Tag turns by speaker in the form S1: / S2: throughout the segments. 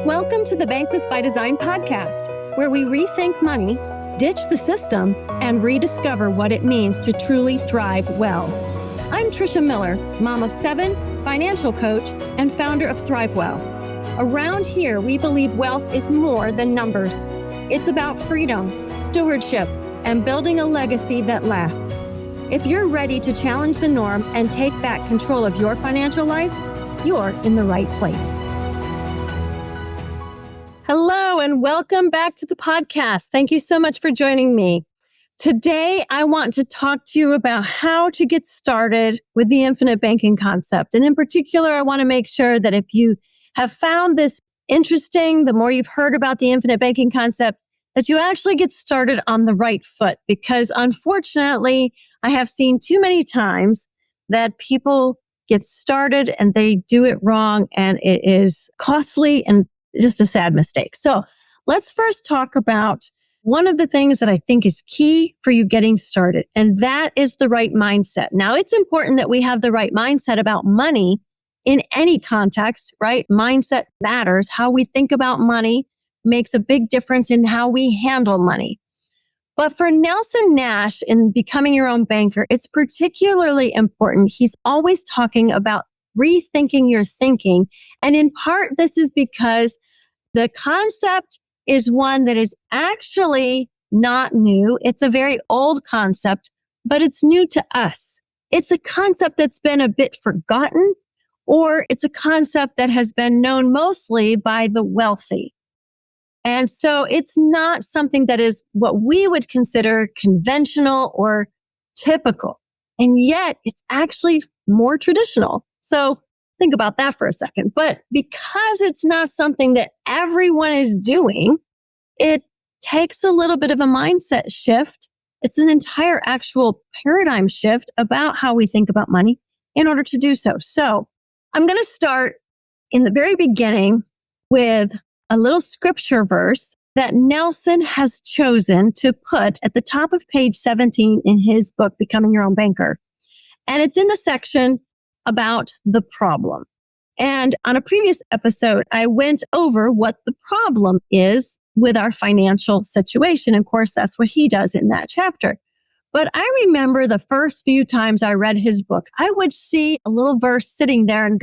S1: Welcome to the Bankless by Design podcast, where we rethink money, ditch the system, and rediscover what it means to truly thrive well. I'm Tricia Miller, mom of 7, financial coach, and founder of Thrivewell. Around here, we believe wealth is more than numbers. It's about freedom, stewardship, and building a legacy that lasts. If you're ready to challenge the norm and take back control of your financial life, you're in the right place. Hello, and welcome back to the podcast. Thank you so much for joining me. Today, I want to talk to you about how to get started with the infinite banking concept. And in particular, I want to make sure that if you have found this interesting, the more you've heard about the infinite banking concept, that you actually get started on the right foot. Because unfortunately, I have seen too many times that people get started and they do it wrong, and it is costly and just a sad mistake. So let's first talk about one of the things that I think is key for you getting started, and that is the right mindset. Now, it's important that we have the right mindset about money in any context, right? Mindset matters. How we think about money makes a big difference in how we handle money. But for Nelson Nash in Becoming Your Own Banker, it's particularly important. He's always talking about rethinking your thinking. And in part, this is because the concept is one that is actually not new. It's a very old concept, but it's new to us. It's a concept that's been a bit forgotten, or it's a concept that has been known mostly by the wealthy. And so it's not something that is what we would consider conventional or typical. And yet it's actually more traditional. So think about that for a second. But because it's not something that everyone is doing, it takes a little bit of a mindset shift. It's an entire actual paradigm shift about how we think about money in order to do so. So I'm going to start in the very beginning with a little scripture verse that Nelson has chosen to put at the top of page 17 in his book, Becoming Your Own Banker. And it's in the section about the problem. And on a previous episode, I went over what the problem is with our financial situation. Of course, that's what he does in that chapter. But I remember the first few times I read his book, I would see a little verse sitting there and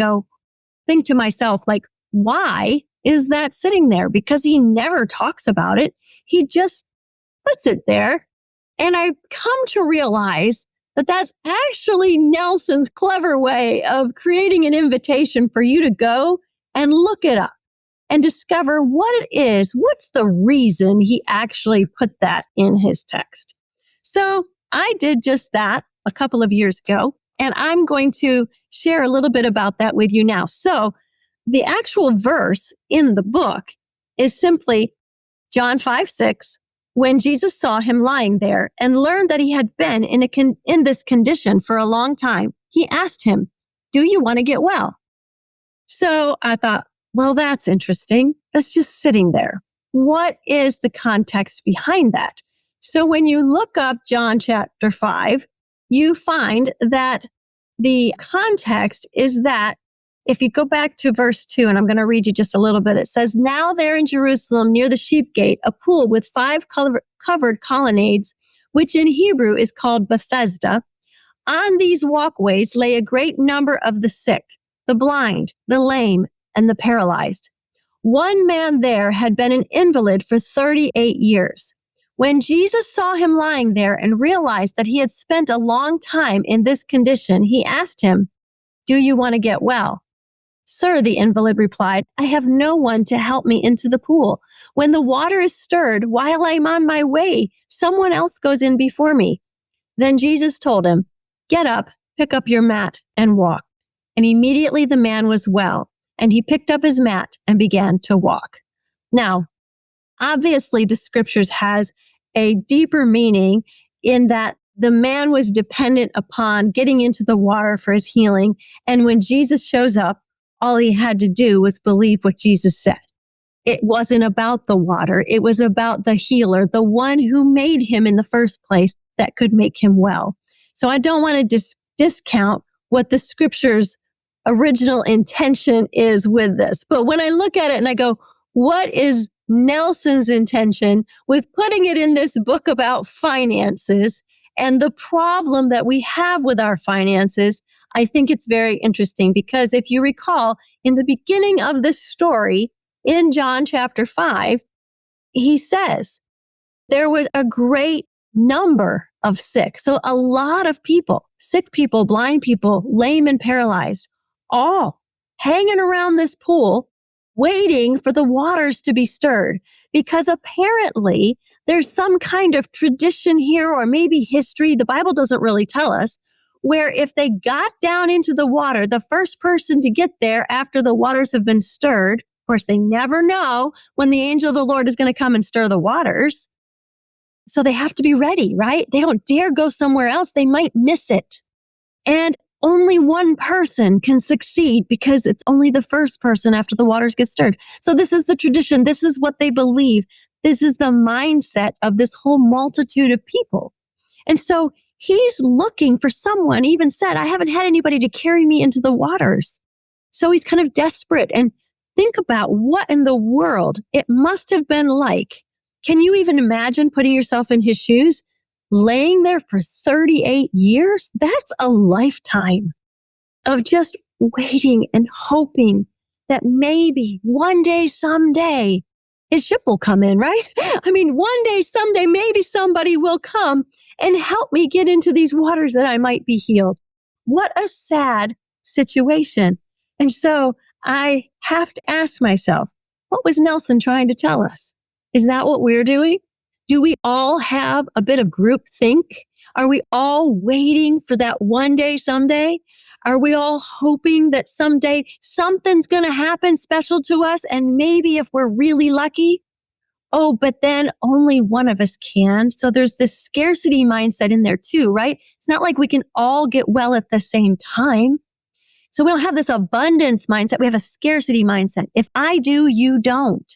S1: think to myself, like, why is that sitting there? Because he never talks about it. He just puts it there. And I've come to realize that that's actually Nelson's clever way of creating an invitation for you to go and look it up and discover what it is. What's the reason he actually put that in his text? So I did just that a couple of years ago, and I'm going to share a little bit about that with you now. So the actual verse in the book is simply John 5:6. When Jesus saw him lying there and learned that he had been in this condition for a long time, he asked him, "Do you want to get well?" So I thought, well, that's interesting. That's just sitting there. What is the context behind that? So when you look up John chapter 5, you find that the context is that if you go back to verse 2, and I'm going to read you just a little bit, it says, "Now there in Jerusalem near the sheep gate, a pool with 5 covered colonnades, which in Hebrew is called Bethesda. On these walkways lay a great number of the sick, the blind, the lame, and the paralyzed. One man there had been an invalid for 38 years. When Jesus saw him lying there and realized that he had spent a long time in this condition, he asked him, 'Do you want to get well?' 'Sir,' the invalid replied, 'I have no one to help me into the pool. When the water is stirred, while I'm on my way, someone else goes in before me.' Then Jesus told him, 'Get up, pick up your mat, and walk.' And immediately the man was well, and he picked up his mat and began to walk." Now, obviously, the scriptures has a deeper meaning in that the man was dependent upon getting into the water for his healing. And when Jesus shows up, all he had to do was believe what Jesus said. It wasn't about the water. It was about the healer, the one who made him in the first place that could make him well. So I don't want to discount what the scripture's original intention is with this. But when I look at it and I go, what is Nelson's intention with putting it in this book about finances and the problem that we have with our finances. I think it's very interesting because if you recall, in the beginning of this story in John chapter 5, he says, there was a great number of sick. So a lot of people, sick people, blind people, lame and paralyzed, all hanging around this pool, waiting for the waters to be stirred. Because apparently there's some kind of tradition here, or maybe history, the Bible doesn't really tell us, where if they got down into the water, the first person to get there after the waters have been stirred, of course, they never know when the angel of the Lord is going to come and stir the waters. So they have to be ready, right? They don't dare go somewhere else. They might miss it. And only one person can succeed because it's only the first person after the waters get stirred. So this is the tradition. This is what they believe. This is the mindset of this whole multitude of people. And so he's looking for someone, even said, I haven't had anybody to carry me into the waters. So he's kind of desperate. And think about what in the world it must have been like. Can you even imagine putting yourself in his shoes, laying there for 38 years? That's a lifetime of just waiting and hoping that maybe one day, someday, his ship will come in, right? I mean, one day, someday, maybe somebody will come and help me get into these waters that I might be healed. What a sad situation. And so I have to ask myself, what was Nelson trying to tell us? Is that what we're doing? Do we all have a bit of group think? Are we all waiting for that one day, someday? Are we all hoping that someday something's going to happen special to us? And maybe if we're really lucky, oh, but then only one of us can. So there's this scarcity mindset in there too, right? It's not like we can all get well at the same time. So we don't have this abundance mindset. We have a scarcity mindset. If I do, you don't.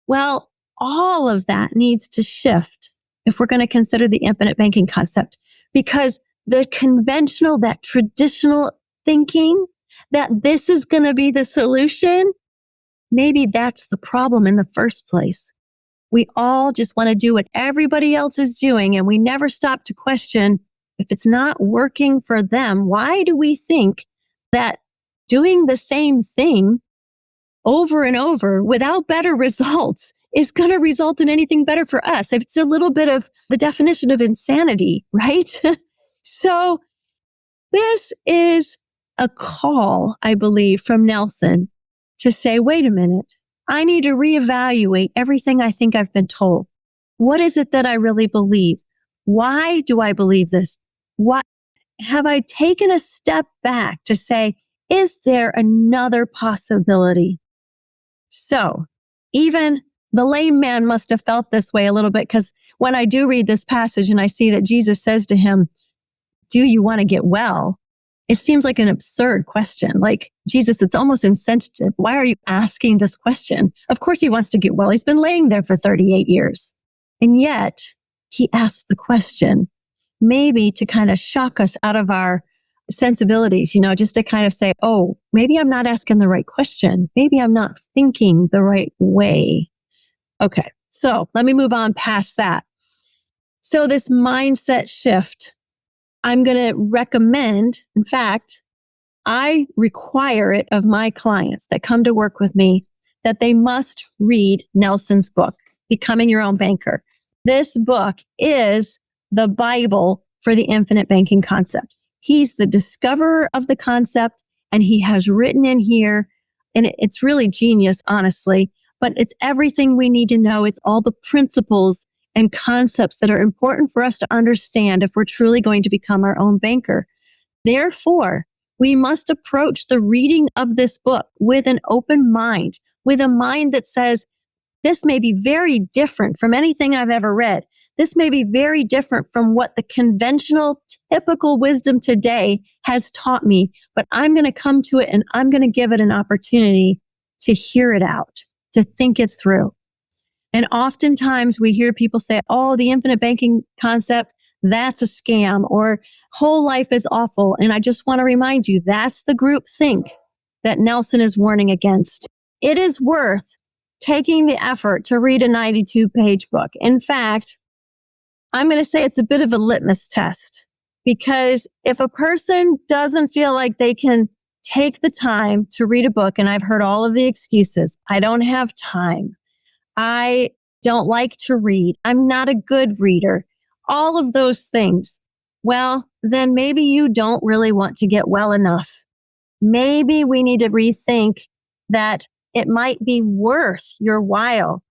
S1: Well, all of that needs to shift if we're going to consider the infinite banking concept, because the conventional, that traditional thinking that this is going to be the solution, maybe that's the problem in the first place. We all just want to do what everybody else is doing, and we never stop to question if it's not working for them. Why do we think that doing the same thing over and over without better results is going to result in anything better for us? It's a little bit of the definition of insanity, right? So this is a call, I believe, from Nelson to say, wait a minute, I need to reevaluate everything I think I've been told. What is it that I really believe? Why do I believe this? What have I taken a step back to say, is there another possibility? So even the lame man must have felt this way a little bit, because when I do read this passage and I see that Jesus says to him, do you want to get well? It seems like an absurd question. Like, Jesus, it's almost insensitive. Why are you asking this question? Of course he wants to get well. He's been laying there for 38 years. And yet he asked the question, maybe to kind of shock us out of our sensibilities, just to kind of say, oh, maybe I'm not asking the right question. Maybe I'm not thinking the right way. Okay, so let me move on past that. So this mindset shift, I'm going to recommend, in fact, I require it of my clients that come to work with me, that they must read Nelson's book, Becoming Your Own Banker. This book is the Bible for the infinite banking concept. He's the discoverer of the concept, and he has written in here, and it's really genius, honestly, but it's everything we need to know. It's all the principles and concepts that are important for us to understand if we're truly going to become our own banker. Therefore, we must approach the reading of this book with an open mind, with a mind that says, this may be very different from anything I've ever read. This may be very different from what the conventional, typical wisdom today has taught me, but I'm going to come to it and I'm going to give it an opportunity to hear it out, to think it through. And oftentimes we hear people say, oh, the infinite banking concept, that's a scam, or whole life is awful. And I just want to remind you, that's the group think that Nelson is warning against. It is worth taking the effort to read a 92-page book. In fact, I'm going to say it's a bit of a litmus test, because if a person doesn't feel like they can take the time to read a book, and I've heard all of the excuses, I don't have time, I don't like to read, I'm not a good reader, all of those things, well, then maybe you don't really want to get well enough. Maybe we need to rethink that it might be worth your while.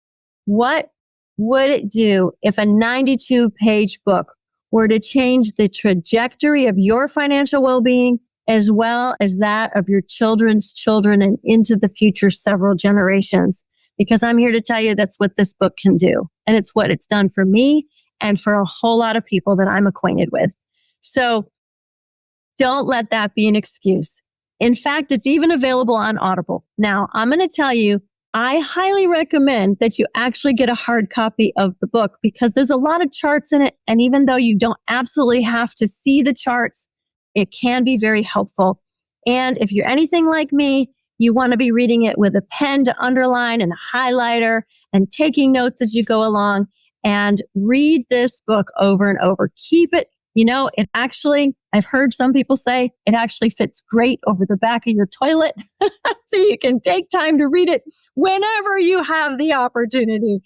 S1: What would it do if a 92-page book were to change the trajectory of your financial well-being as well as that of your children's children and into the future several generations? Because I'm here to tell you that's what this book can do. And it's what it's done for me and for a whole lot of people that I'm acquainted with. So don't let that be an excuse. In fact, it's even available on Audible. Now, I'm going to tell you, I highly recommend that you actually get a hard copy of the book, because there's a lot of charts in it. And even though you don't absolutely have to see the charts, it can be very helpful. And if you're anything like me, you want to be reading it with a pen to underline and a highlighter and taking notes as you go along, and read this book over and over. Keep it. It actually, I've heard some people say it actually fits great over the back of your toilet. So you can take time to read it whenever you have the opportunity.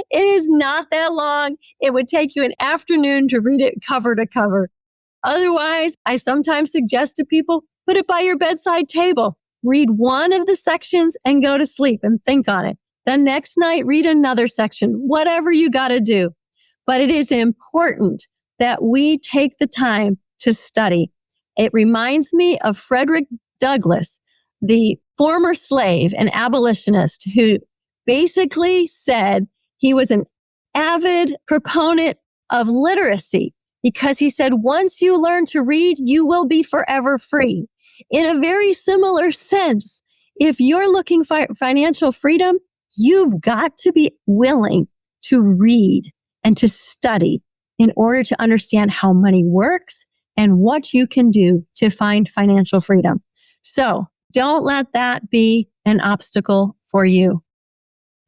S1: It is not that long. It would take you an afternoon to read it cover to cover. Otherwise, I sometimes suggest to people, put it by your bedside table. Read one of the sections and go to sleep and think on it. The next night, read another section, whatever you got to do. But it is important that we take the time to study. It reminds me of Frederick Douglass, the former slave and abolitionist, who basically said he was an avid proponent of literacy, because he said, once you learn to read, you will be forever free. In a very similar sense, if you're looking for financial freedom, you've got to be willing to read and to study in order to understand how money works and what you can do to find financial freedom. So don't let that be an obstacle for you.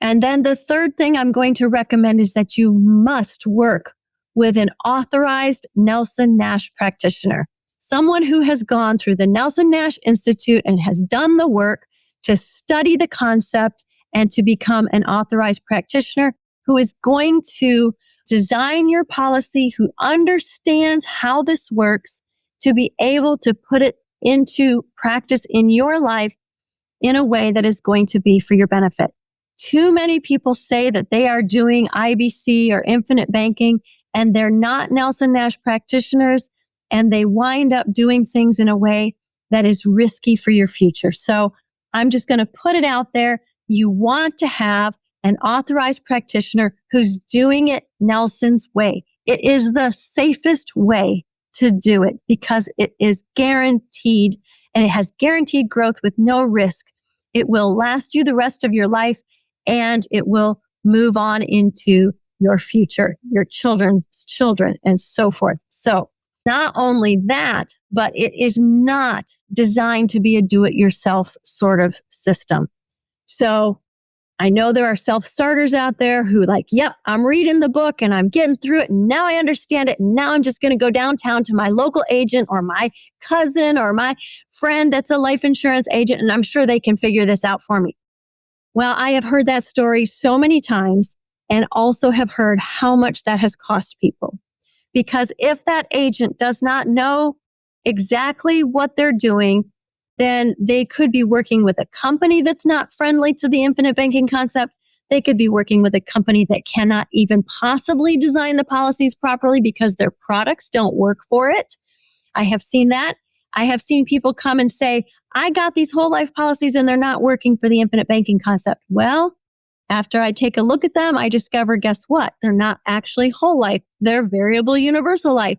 S1: And then the third thing I'm going to recommend is that you must work with an authorized Nelson Nash practitioner, someone who has gone through the Nelson Nash Institute and has done the work to study the concept and to become an authorized practitioner who is going to design your policy, who understands how this works, to be able to put it into practice in your life in a way that is going to be for your benefit. Too many people say that they are doing IBC or infinite banking, and they're not Nelson Nash practitioners, and they wind up doing things in a way that is risky for your future. So I'm just going to put it out there. You want to have an authorized practitioner who's doing it Nelson's way. It is the safest way to do it, because it is guaranteed, and it has guaranteed growth with no risk. It will last you the rest of your life, and it will move on into your future, your children's children, and so forth. So not only that, but it is not designed to be a do-it-yourself sort of system. So I know there are self-starters out there who yep, I'm reading the book and I'm getting through it, and now I understand it, and now I'm just going to go downtown to my local agent or my cousin or my friend that's a life insurance agent, and I'm sure they can figure this out for me. Well, I have heard that story so many times, and also have heard how much that has cost people. Because if that agent does not know exactly what they're doing, then they could be working with a company that's not friendly to the infinite banking concept. They could be working with a company that cannot even possibly design the policies properly because their products don't work for it. I have seen that. I have seen people come and say, I got these whole life policies and they're not working for the infinite banking concept. Well, after I take a look at them, I discover, guess what? They're not actually whole life. They're variable universal life.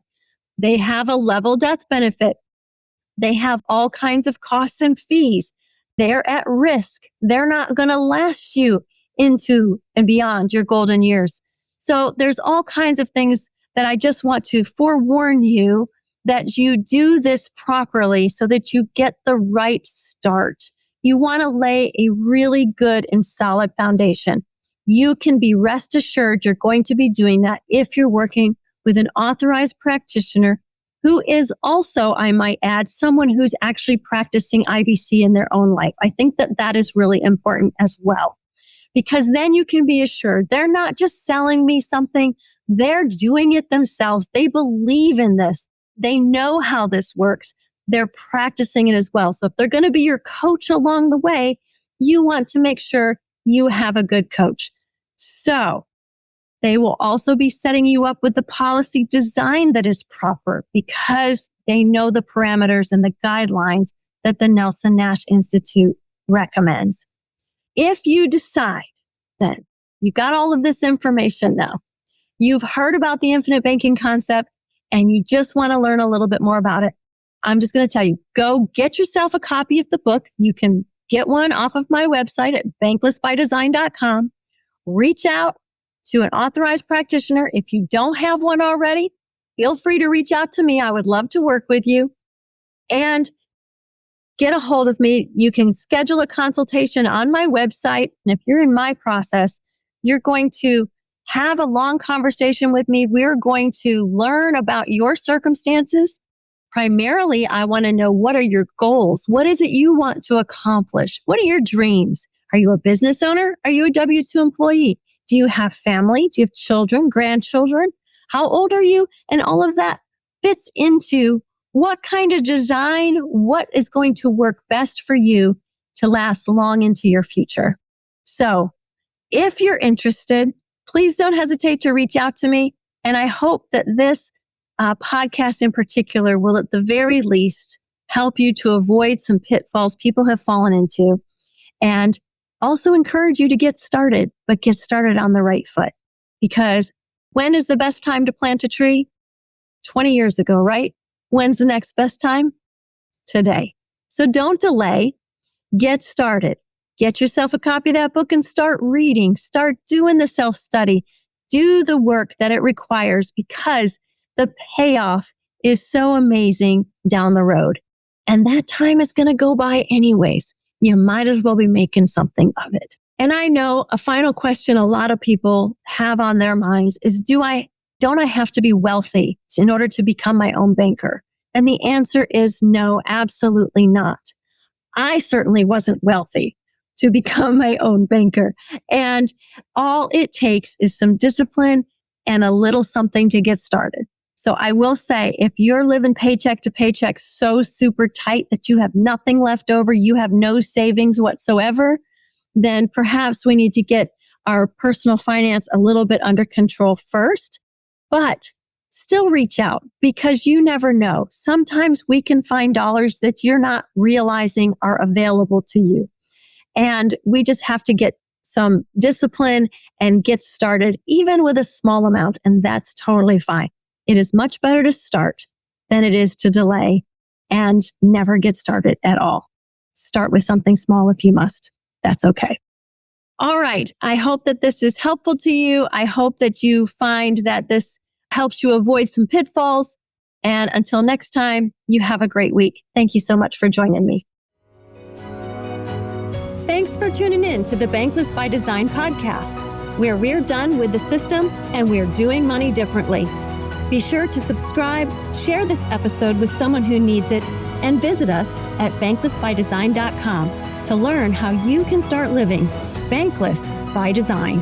S1: They have a level death benefit. They have all kinds of costs and fees. They're at risk. They're not going to last you into and beyond your golden years. So there's all kinds of things that I just want to forewarn you that you do this properly so that you get the right start. you want to lay a really good and solid foundation. You can be rest assured you're going to be doing that if you're working with an authorized practitioner who is also, I might add, someone who's actually practicing IBC in their own life. I think that that is really important as well, because then you can be assured they're not just selling me something, they're doing it themselves. They believe in this. They know how this works. They're practicing it as well. So if they're going to be your coach along the way, you want to make sure you have a good coach. So they will also be setting you up with the policy design that is proper, because they know the parameters and the guidelines that the Nelson Nash Institute recommends. If you decide that you've got all of this information now, you've heard about the infinite banking concept, and you just want to learn a little bit more about it, I'm just going to tell you, go get yourself a copy of the book. You can get one off of my website at banklessbydesign.com. Reach out to an authorized practitioner. If you don't have one already, feel free to reach out to me. I would love to work with you and get a hold of me. You can schedule a consultation on my website. And if you're in my process, you're going to have a long conversation with me. We're going to learn about your circumstances. Primarily, I want to know, what are your goals? What is it you want to accomplish? What are your dreams? Are you a business owner? Are you a W-2 employee? Do you have family? Do you have children, grandchildren? How old are you? And all of that fits into what kind of design, what is going to work best for you to last long into your future. So if you're interested, please don't hesitate to reach out to me. And I hope that this podcast in particular will at the very least help you to avoid some pitfalls people have fallen into, and also encourage you to get started, but get started on the right foot. Because when is the best time to plant a tree? 20 years ago, right? When's the next best time? Today. So don't delay. Get started. Get yourself a copy of that book and start reading. Start doing the self-study. Do the work that it requires, because the payoff is so amazing down the road. And that time is going to go by anyways. You might as well be making something of it. And I know a final question a lot of people have on their minds is, don't I have to be wealthy in order to become my own banker? And the answer is no, absolutely not. I certainly wasn't wealthy to become my own banker. And all it takes is some discipline and a little something to get started. So I will say, if you're living paycheck to paycheck so super tight that you have nothing left over, you have no savings whatsoever, then perhaps we need to get our personal finance a little bit under control first. But still reach out, because you never know. Sometimes we can find dollars that you're not realizing are available to you. And we just have to get some discipline and get started, even with a small amount. And that's totally fine. It is much better to start than it is to delay and never get started at all. Start with something small if you must. That's okay. All right. I hope that this is helpful to you. I hope that you find that this helps you avoid some pitfalls. And until next time, you have a great week. Thank you so much for joining me. Thanks for tuning in to the Bankless by Design podcast, where we're done with the system and we're doing money differently. Be sure to subscribe, share this episode with someone who needs it, and visit us at banklessbydesign.com to learn how you can start living bankless by design.